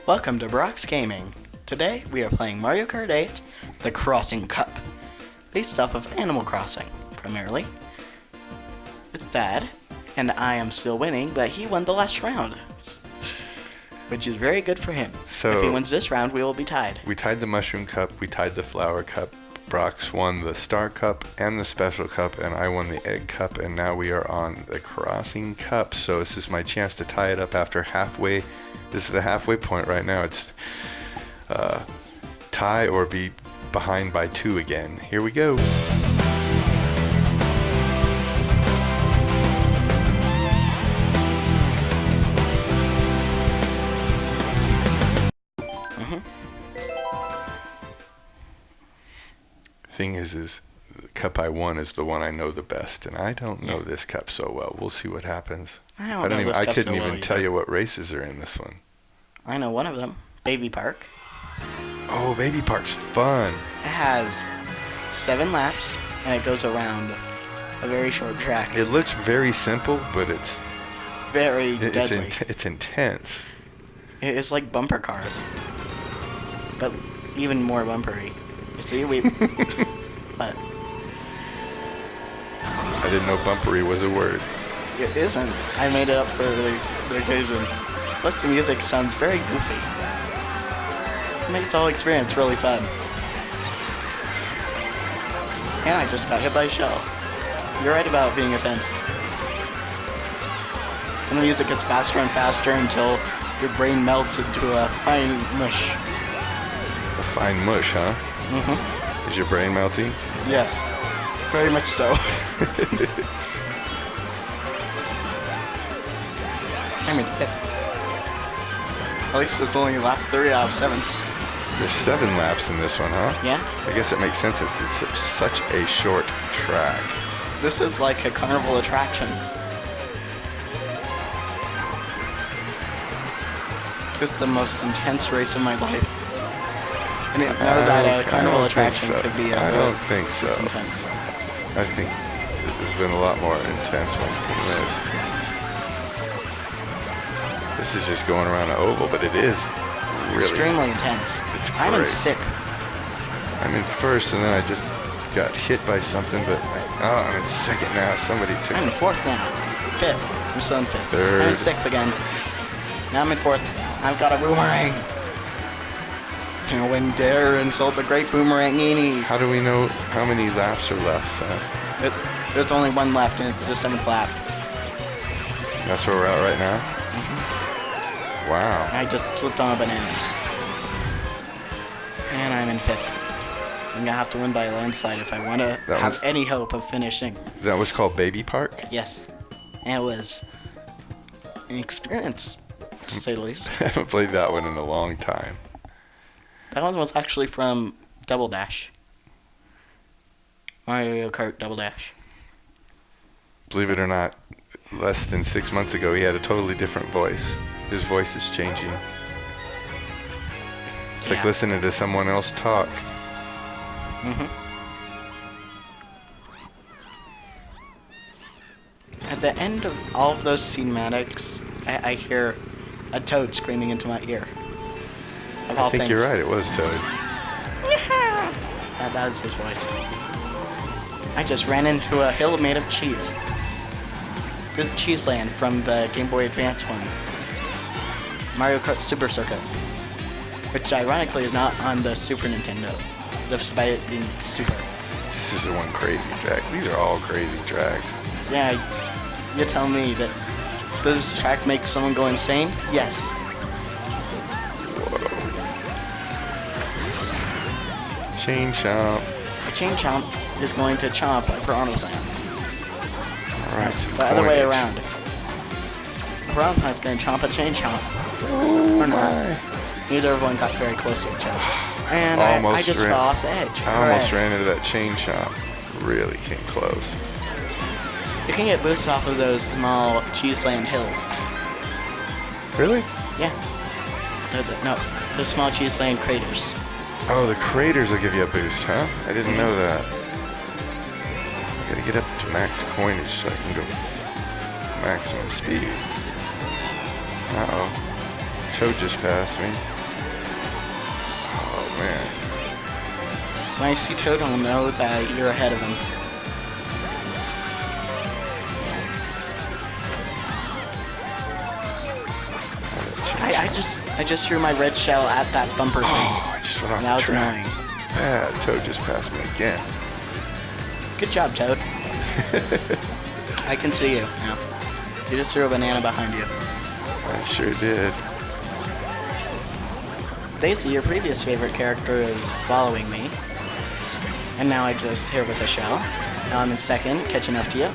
Welcome to Brox Gaming. Today we are playing Mario Kart 8, The Crossing Cup, based off of Animal Crossing, primarily. It's Dad, and I am still winning, but he won the last round, which is very good for him. So if he wins this round, we will be tied. We tied the Mushroom Cup, we tied the Flower Cup. Brox won the Star Cup and the Special Cup, and I won the Egg Cup, and now we are on the Crossing Cup. So this is my chance to tie it up after halfway. This is the halfway point right now. It's tie or be behind by 2 again. Here we go. Thing is the cup I won is the one I know the best, and I don't know this cup so well. We'll see what happens. I couldn't even tell you what races are in this one. I know one of them, Baby Park. Oh, Baby Park's fun. It has 7 laps, and it goes around a very short track. It looks very simple, but it's very deadly. It's intense. It's like bumper cars, but even more bumpery. You see, we... What? I didn't know bumpery was a word. It isn't. I made it up for the occasion. Plus the music sounds very goofy. It makes the whole experience really fun. And I just got hit by a shell. You're right about being intense. And the music gets faster and faster until your brain melts into a fine mush. A fine mush, huh? Mm-hmm. Is your brain melting? Yes. Very much so. I'm in 5th. At least it's only lap 3 out of 7. There's 7 laps in this one, huh? Yeah. I guess it makes sense. It's such a short track. This is like a carnival attraction. This is the most intense race of my life. I didn't know that a carnival attraction could be I don't think so. Intense. I think there's been a lot more intense ones than this. This is just going around an oval, but it is really extremely intense. It's I'm in great. 6th. I'm in 1st, and then I just got hit by something, but I'm in 2nd now. Somebody took I'm in 4th now. 5th. I'm still in 5th. 3rd. I'm in 6th again. Now I'm in 4th. I've got a boomerang. When dare insult the great boomerangini. How do we know how many laps are left, Sam? There's only 1 left, and it's the 7th lap. That's where we're at right now? Wow. I just slipped on a banana. And I'm in 5th. I'm going to have to win by a landslide if I want to have any hope of finishing. That was called Baby Park? Yes. And it was an experience, to say the least. I haven't played that one in a long time. That one was actually from Double Dash. Mario Kart Double Dash. Believe it or not, less than 6 months ago, he had a totally different voice. His voice is changing. It's like listening to someone else talk. At the end of all of those cinematics, I hear a toad screaming into my ear. I think you're right, it was Toad. That was his voice. I just ran into a hill made of cheese. This is Cheese Land from the Game Boy Advance one. Mario Kart Super Circuit. Which ironically is not on the Super Nintendo, despite it being Super. This is the one crazy track. These are all crazy tracks. Yeah, you tell me that. Does this track make someone go insane? Yes. Chain Chomp. A Chain Chomp is going to chomp a Piranha Plant. Alright, The other way around. A Piranha Plant's going to chomp a Chain Chomp. Or not. Neither of them got very close to each other. And I just fell off the edge. I almost ran into that Chain Chomp. Really came close. You can get boosts off of those small Cheeseland hills. Really? Yeah. No, the small Cheeseland craters. Oh, the craters will give you a boost, huh? I didn't know that. I gotta get up to max coinage so I can go maximum speed. Uh-oh. Toad just passed me. Oh, man. When I see Toad, I'll know that you're ahead of him. I just threw my red shell at that bumper thing. Oh, I just went off And that the was track. annoying. Yeah, Toad just passed me again. Good job, Toad. I can see you now. You just threw a banana behind you. I sure did. Daisy, your previous favorite character, is following me. And now I just here with a shell. Now I'm in second, catching up to you.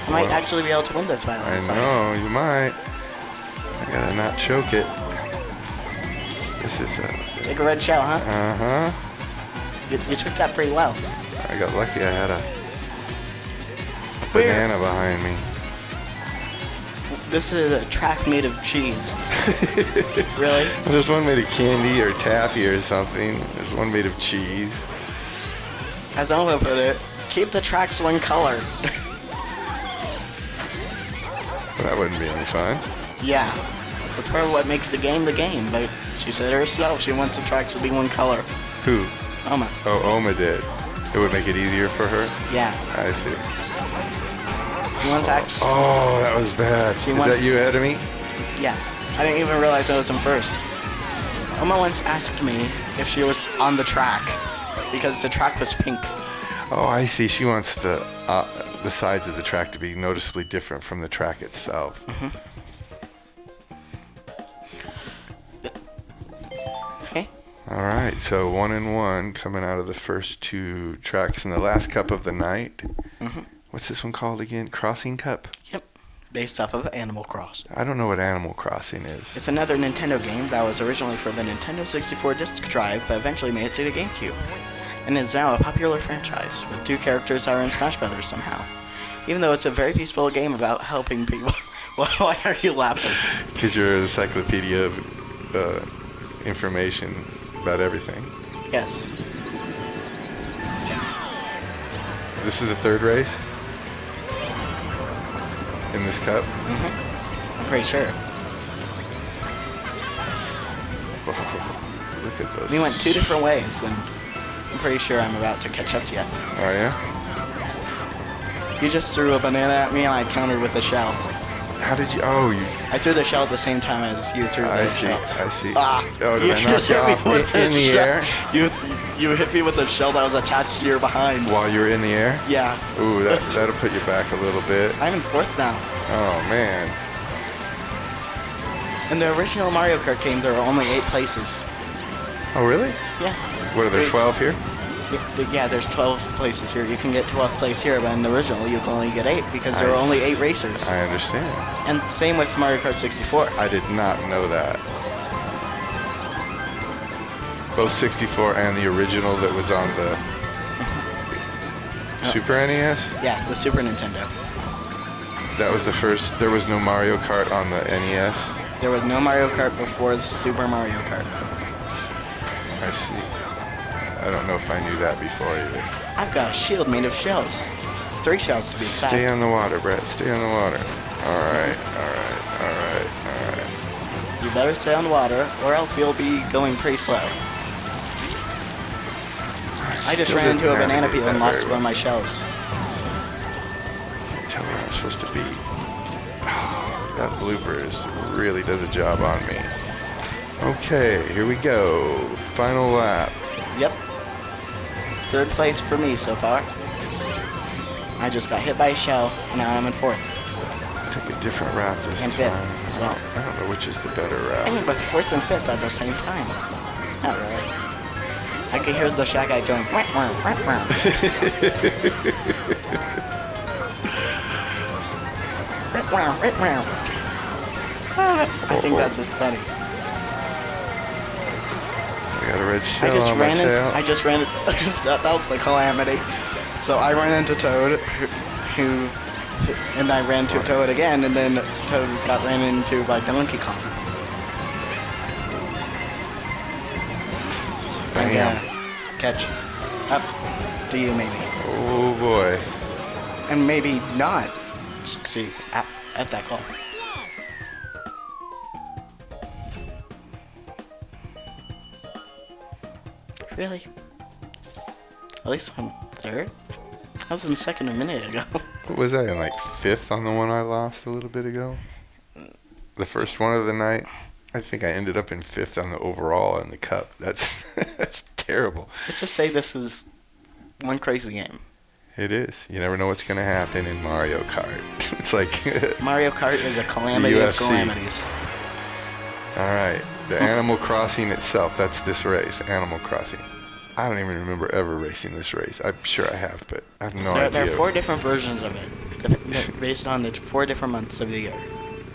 I might actually be able to win this battle. I know, you might. I gotta not choke it. This is a... Take a red shell, huh? Uh-huh. You took that pretty well. I got lucky I had a banana behind me. This is a track made of cheese. Really? There's one made of candy or taffy or something. There's one made of cheese. As Oma put it, keep the tracks one color. That wouldn't be any fun. Yeah. That's part of what makes the game, but she said herself she wants the tracks to be one color. Who? Oma. Oh, Oma did. It would make it easier for her? Yeah. I see. She wants tracks. Oh, that was bad. Is that you ahead of me? Yeah. I didn't even realize I was in first. Oma once asked me if she was on the track because the track was pink. Oh, I see. She wants the sides of the track to be noticeably different from the track itself. Mm-hmm. Okay. All right, so 1-1 coming out of the first two tracks in the last cup of the night. Mm-hmm. What's this one called again? Crossing Cup? Yep. Based off of Animal Crossing. I don't know what Animal Crossing is. It's another Nintendo game that was originally for the Nintendo 64 disk drive, but eventually made it to the GameCube. And is now a popular franchise, with 2 characters that are in Smash Brothers somehow. Even though it's a very peaceful game about helping people. Why are you laughing? Because you're an encyclopedia of information about everything. Yes. This is the third race? In this cup? Mm-hmm. I'm pretty sure. Whoa, look at this. We went 2 different ways, and I'm pretty sure I'm about to catch up to you. Oh, yeah? You just threw a banana at me, and I countered with a shell. How did you... Oh, you... I threw the shell at the same time as you threw the shell. I see. Ah, Oh, did I knock you off in the air? You hit me with a shell that was attached to your behind. While you were in the air? Yeah. Ooh, that'll put you back a little bit. I'm in fourth now. Oh, man. In the original Mario Kart game, there were only 8 places. Oh, really? Yeah. What, are there 12 here? Yeah, there's 12 places here. You can get 12th place here, but in the original, you can only get 8 because there were only 8 racers. I understand. And same with Mario Kart 64. I did not know that. Both 64 and the original that was on the Super NES? Yeah, the Super Nintendo. That was the first. There was no Mario Kart on the NES? There was no Mario Kart before the Super Mario Kart. I see. I don't know if I knew that before either. I've got a shield made of shells. 3 shells to be exact. Stay on the water, Brett. Stay on the water. Alright. You better stay on the water, or else you'll be going pretty slow. I just ran into a banana peel and lost one of my shells. Can't tell where I'm supposed to be. That bloopers really does a job on me. Okay, here we go. Final lap. Yep. 3rd place for me so far. I just got hit by a shell, and now I'm in 4th. Take a different route this And time. 5th as well. I don't know which is the better route. I mean, but 4th and 5th at the same time. Not really. I could hear the Shy Guy going, wah, wah, wah, wah. I think that's just funny. I got a red shell I just on my ran tail. that was the calamity. So I ran into Toad, and I ran to Toad again, and then Toad got ran into by Donkey Kong. Bam. Catch up to you, maybe. Oh boy. And maybe not succeed at that goal. Really? At least I'm third? I was in second a minute ago. What was I in, like, fifth on the one I lost a little bit ago? The first one of the night? I think I ended up in fifth on the overall in the cup. That's that's terrible. Let's just say this is one crazy game. It is. You never know what's going to happen in Mario Kart. It's like Mario Kart is a calamity of UFC. calamities. All right. The Animal Crossing itself, that's this race, Animal Crossing. I don't even remember ever racing this race. I'm sure I have, but I have no idea. There are 4 different versions of it, based on the 4 different months of the year.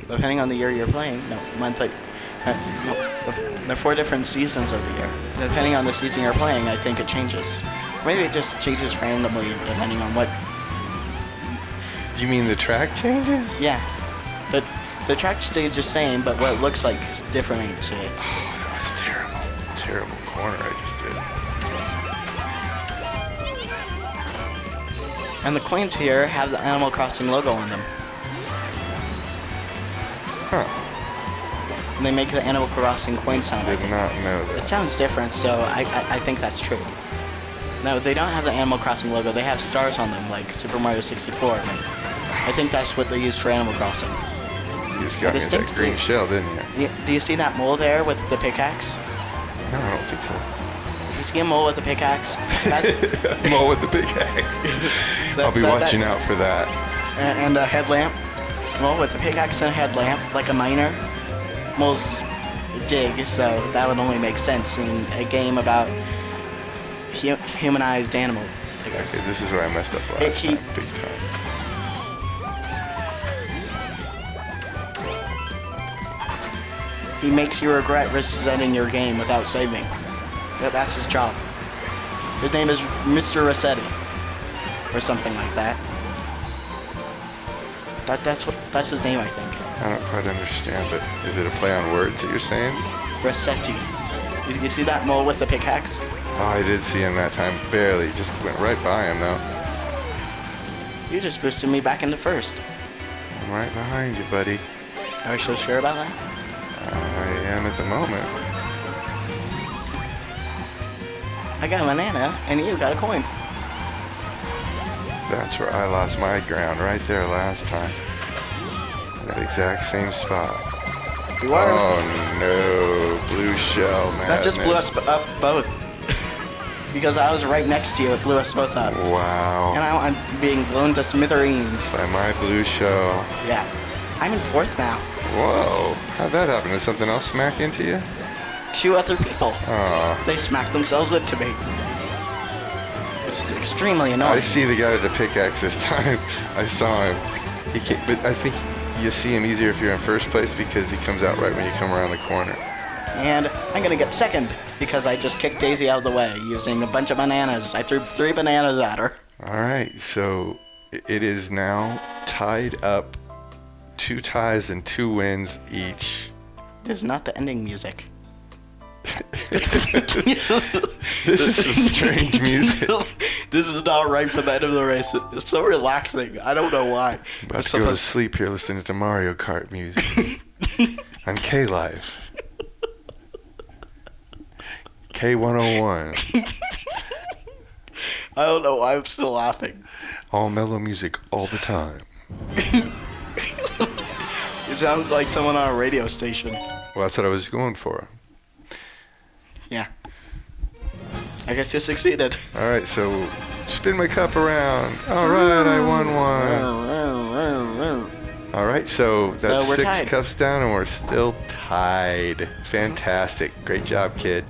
Depending on the year you're playing, there are 4 different seasons of the year. Depending on the season you're playing, I think it changes. Maybe it just changes randomly depending on what. You mean the track changes? Yeah, but the track stays the same, but what it looks like is different. So it's. Oh, that was terrible. Terrible corner I just did. And the coins here have the Animal Crossing logo on them. Huh. And they make the Animal Crossing coin sound. I did not know It that. sounds different, so I think that's true. No, they don't have the Animal Crossing logo. They have stars on them, like Super Mario 64. I think that's what they use for Animal Crossing. You just got me with that green shell, didn't you? Do you see that mole there with the pickaxe? No, I don't think so. You see a mole with the pickaxe? Mole with the pickaxe. I'll be watching out for that. And a headlamp. Mole with a pickaxe and a headlamp, like a miner. Moles dig, so that would only make sense in a game about humanized animals, I guess. Okay, this is where I messed up last time, big time. He makes you regret resetting your game without saving. That's his job. His name is Mr. Rossetti, or something like that. That's his name, I think. I don't quite understand, but is it a play on words that you're saying? Rossetti. You see that mole with the pickaxe? Oh, I did see him that time. Barely. Just went right by him, though. You just boosted me back into first. I'm right behind you, buddy. Are you so sure about that? I am at the moment. I got a banana, and you got a coin. That's where I lost my ground, right there last time. That exact same spot. You are. Oh no, blue shell madness. That just blew us up both. Because I was right next to you, it blew us both up. Wow. And I'm being blown to smithereens. By my blue shell. Yeah. I'm in fourth now. Whoa. How'd that happen? Did something else smack into you? 2 other people. Aw. They smacked themselves into me. Which is extremely annoying. I see the guy with the pickaxe this time. I saw him. He can't, but I think you see him easier if you're in first place because he comes out right when you come around the corner. And I'm gonna get second because I just kicked Daisy out of the way using a bunch of bananas. I threw 3 bananas at her. All right, so it is now tied up, 2 ties and 2 wins each. This is not the ending music. This is some strange music. This is not right for the end of the race. It's so relaxing. I don't know why. About to go to sleep here listening to Mario Kart music on K-Live. K101. I don't know why I'm still laughing. All mellow music all the time. It sounds like someone on a radio station. Well, that's what I was going for. Yeah. I guess you succeeded. All right, so spin my cup around. All right, I won one. All right, so that's we're 6 tied. cups down and we're still tied. Fantastic. Great job, kid.